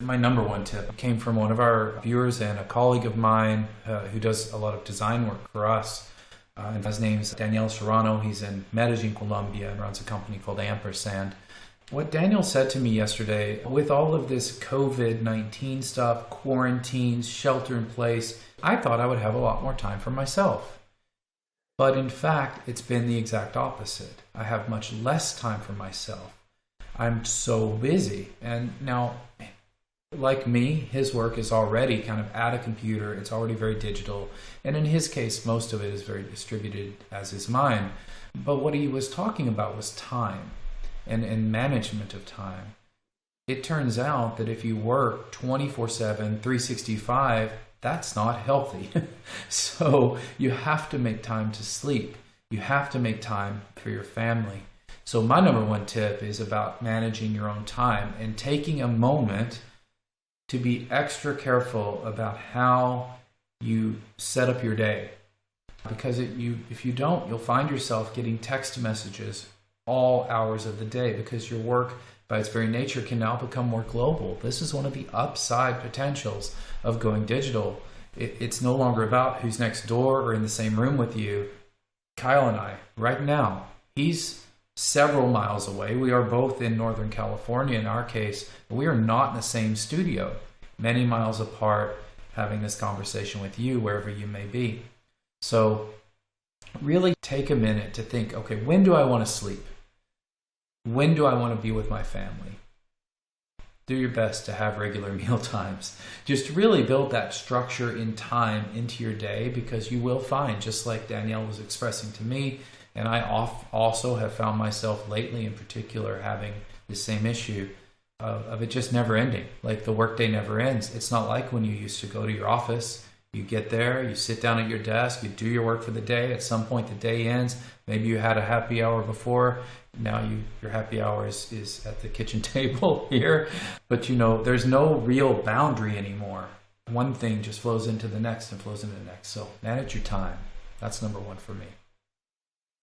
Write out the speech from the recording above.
My number one tip came from one of our viewers and a colleague of mine who does a lot of design work for us. And his name's Daniel Serrano. He's in Medellin, Colombia, and runs a company called Ampersand. What Daniel said to me yesterday, with all of this COVID-19 stuff, quarantines, shelter in place, I thought I would have a lot more time for myself. But in fact, it's been the exact opposite. I have much less time for myself. I'm so busy. And now, like me, his work is already kind of at a computer. It's already very digital. And in his case, most of it is very distributed, as is mine. But what he was talking about was time and management of time. It turns out that if you work 24/7, 365, that's not healthy. So you have to make time to sleep. You have to make time for your family. So my number one tip is about managing your own time and taking a moment to be extra careful about how you set up your day. Because if you don't, you'll find yourself getting text messages all hours of the day, because your work by its very nature can now become more global. This is one of the upside potentials of going digital. It's no longer about who's next door or in the same room with you. Kyle and I, right now, he's several miles away. We are both in Northern California in our case, but we are not in the same studio, many miles apart, having this conversation with you wherever you may be. So really take a minute to think, okay, when do I want to sleep? When do I want to be with my family? Do your best to have regular meal times. Just really build that structure in time into your day, because you will find, just like Danielle was expressing to me, and I also have found myself lately in particular having the same issue of it just never ending. Like the workday never ends. It's not like when you used to go to your office. You get there, you sit down at your desk, you do your work for the day. At some point the day ends. Maybe you had a happy hour before. Now your happy hour is at the kitchen table here. But there's no real boundary anymore. One thing just flows into the next and flows into the next. So manage your time. That's number one for me.